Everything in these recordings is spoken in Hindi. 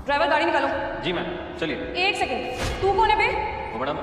ड्राइवर गाड़ी निकालो। जी मैम, चलिए। एक सेकंड, तू कौन है बे? मैडम,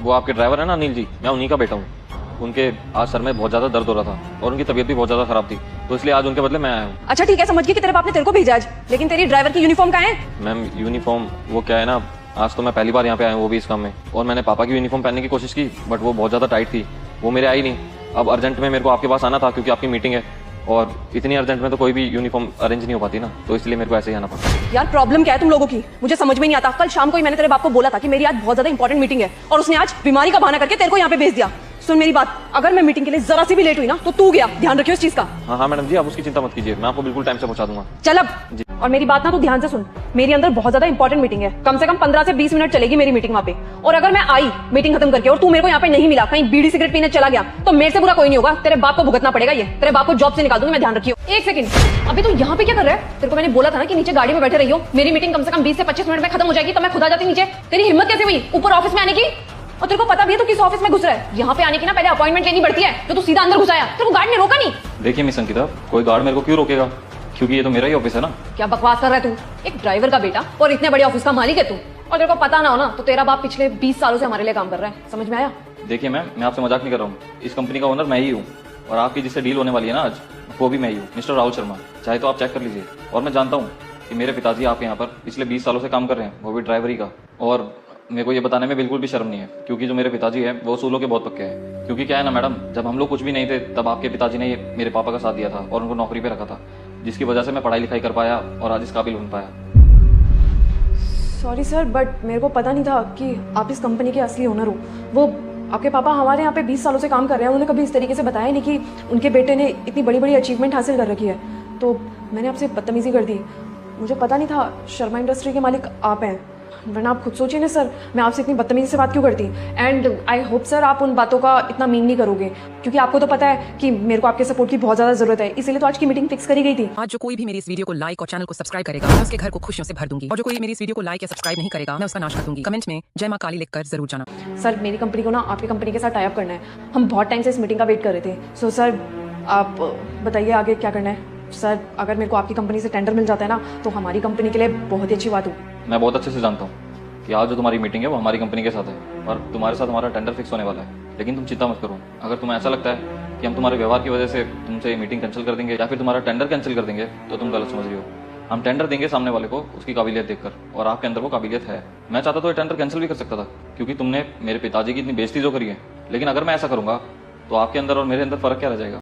वो आपके ड्राइवर है ना अनिल जी, मैं उन्हीं का बेटा हूँ। उनके आज सर में बहुत ज्यादा दर्द हो रहा था और उनकी तबीयत भी बहुत ज्यादा खराब थी, तो इसलिए आज उनके बदले मैं आया हूँ। अच्छा ठीक है, समझ गई कि तेरे बाप ने तेरे को भेजा आज, लेकिन तेरी ड्राइवर की यूनिफॉर्म कहाँ है? मैम यूनिफॉर्म वो क्या है ना, आज तो मैं पहली बार यहाँ पे आया हूँ, वो भी इस काम में। और मैंने पापा की यूनिफॉर्म पहनने की कोशिश की, बट वो बहुत ज्यादा टाइट थी, वो मेरे आई नहीं। अब अर्जेंट में मेरे को आपके पास आना था क्योंकि आपकी मीटिंग है, और इतनी अर्जेंट में तो कोई भी यूनिफॉर्म अरेंज नहीं हो पाती ना, तो इसलिए मेरे को ऐसे ही आना पड़ा। यार प्रॉब्लम क्या है तुम लोगों की, मुझे समझ में नहीं आता। कल शाम को ही मैंने तेरे बाप को बोला था कि मेरी आज बहुत ज्यादा इंपॉर्टेंट मीटिंग है, और उसने आज बीमारी का बहाना करके तेरे को यहाँ पे भेज दिया। सुन मेरी बात, अगर मैं मीटिंग के लिए जरा सी भी लेट हुई ना तो तू गया, ध्यान रखियो इस चीज का। हाँ हाँ मैडम जी, आप उसकी चिंता मत कीजिए, मैं आपको बिल्कुल टाइम से पहुंचा दूंगा। चल अब जी। और मेरी बात ना तू ध्यान से सुन, मेरी अंदर बहुत ज्यादा इंपॉर्टेंट मीटिंग है, कम से कम 15 से 20 मिनट चलेगी मेरी मीटिंग वहाँ पे। और अगर मैं आई मीटिंग खत्म करके और तू मेरे को यहाँ पे नहीं मिला, कहीं बीड़ी सिगरेट पीने चला गया, तो मेरे से बुरा कोई नहीं होगा, तेरे बाप को भुगतना पड़ेगा। ये तेरे बाप को जॉब से निकाल दूंगी मैं, ध्यान रखियो। एक सेकंड, अभी तू यहाँ पे क्या कर रहा है? तेरे को मैंने बोला था ना कि नीचे गाड़ी में बैठे रहियो, मेरी मीटिंग कम से कम 20 से 25 मिनट में खत्म हो जाएगी, तो मैं खुद आ जाती नीचे। तेरी हिम्मत कैसे हुई ऊपर ऑफिस में आने की? और तेरे को पता भी है तू किस ऑफिस में घुस रहा है? यहाँ पे आने की ना पहले अपॉइंटमेंट लेनी पड़ती है, तो तू सीधा अंदर घुसाया, तेरे को गार्ड ने रोका नहीं? देखिए मिस अंकिता, कोई गार्ड मेरे को क्यों रोकेगा, क्योंकि ये तो मेरा ही ऑफिस है ना। क्या बकवास कर रहा है तू? एक ड्राइवर का बेटा और इतने बड़े ऑफिस का मालिक है तू, और तेरे को पता ना हो ना तो तेरा बाप पिछले 20 सालों से हमारे लिए काम कर रहा है, समझ में आया? देखिए मैम, मैं आपसे मजाक नहीं कर रहा हूँ, इस कंपनी का ओनर मैं ही हूँ, और आपकी जिससे डील होने वाली है ना आज, वो भी मैं ही हूँ, मिस्टर राहुल शर्मा। चाहे तो आप चेक कर लीजिए। और मैं जानता हूँ कि मेरे पिताजी आपके यहाँ पर पिछले 20 सालों से काम कर रहे हैं, वो भी ड्राइवरी का। और मेरे को ये बताने में बिल्कुल भी शर्म नहीं है, क्योंकि जो मेरे पिताजी हैं वो उसूलों के बहुत पक्के हैं। क्योंकि क्या है ना मैडम, जब हम लोग कुछ भी नहीं थे तब आपके पिताजी ने मेरे पापा का साथ दिया था और उनको नौकरी पे रखा था, जिसकी वजह से मैं पढ़ाई लिखाई कर पाया और आज इस काबिल बन पाया। सॉरी सर, बट मेरे को पता नहीं था कि आप इस कंपनी के असली ओनर हो। वो आपके पापा हमारे यहाँ पे 20 सालों से काम कर रहे हैं, उन्होंने कभी इस तरीके से बताया नहीं कि उनके बेटे ने इतनी बड़ी बड़ी अचीवमेंट हासिल कर रखी है, तो मैंने आपसे बदतमीजी कर दी। मुझे पता नहीं था शर्मा इंडस्ट्री के मालिक आप हैं, वरना आप खुद सोचिए ना सर, मैं आपसे इतनी बदतमीजी से बात क्यों करती। एंड आई होप सर आप उन बातों का इतना मीन नहीं करोगे, क्योंकि आपको तो पता है कि मेरे को आपके सपोर्ट की बहुत ज़्यादा ज़रूरत है, इसीलिए तो आज की मीटिंग फिक्स करी गई थी। आज जो कोई भी मेरी इस वीडियो को लाइक और चैनल को सब्सक्राइब करेगा, मैं उसके घर को खुशियों से भर दूंगी, और जो कोई मेरी इस वीडियो को लाइक या सब्सक्राइब नहीं करेगा, मैं उसका नाश कर दूंगी। कमेंट में जय मां काली लिखकर जरूर जाना। सर मेरी कंपनी को ना आपकी कंपनी के साथ टाई अप करना है, हम बहुत टाइम से इस मीटिंग का वेट कर रहे थे। सो सर आप बताइए आगे क्या करना है। सर अगर मेरे को आपकी कंपनी से टेंडर मिल जाता है ना तो हमारी कंपनी के लिए बहुत ही अच्छी बात होगी। मैं बहुत अच्छे से जानता हूँ कि आज जो तुम्हारी मीटिंग है वो हमारी कंपनी के साथ है, और तुम्हारे साथ हमारा टेंडर फिक्स होने वाला है। लेकिन तुम चिंता मत करो, अगर तुम्हें ऐसा लगता है कि हम तुम्हारे व्यवहार की वजह से तुमसे मीटिंग कैंसिल कर देंगे या फिर तुम्हारा टेंडर कैंसिल कर देंगे, तो तुम गलत समझ रही हो। हम टेंडर देंगे सामने वाले को उसकी काबिलियत देखकर, और आपके अंदर वो काबिलियत है। मैं चाहता तो ये टेंडर कैंसिल भी कर सकता था, क्योंकि तुमने मेरे पिताजी की इतनी बेइज्जती जो करी है, लेकिन अगर मैं ऐसा करूंगा तो आपके अंदर और मेरे अंदर फर्क क्या रह जाएगा?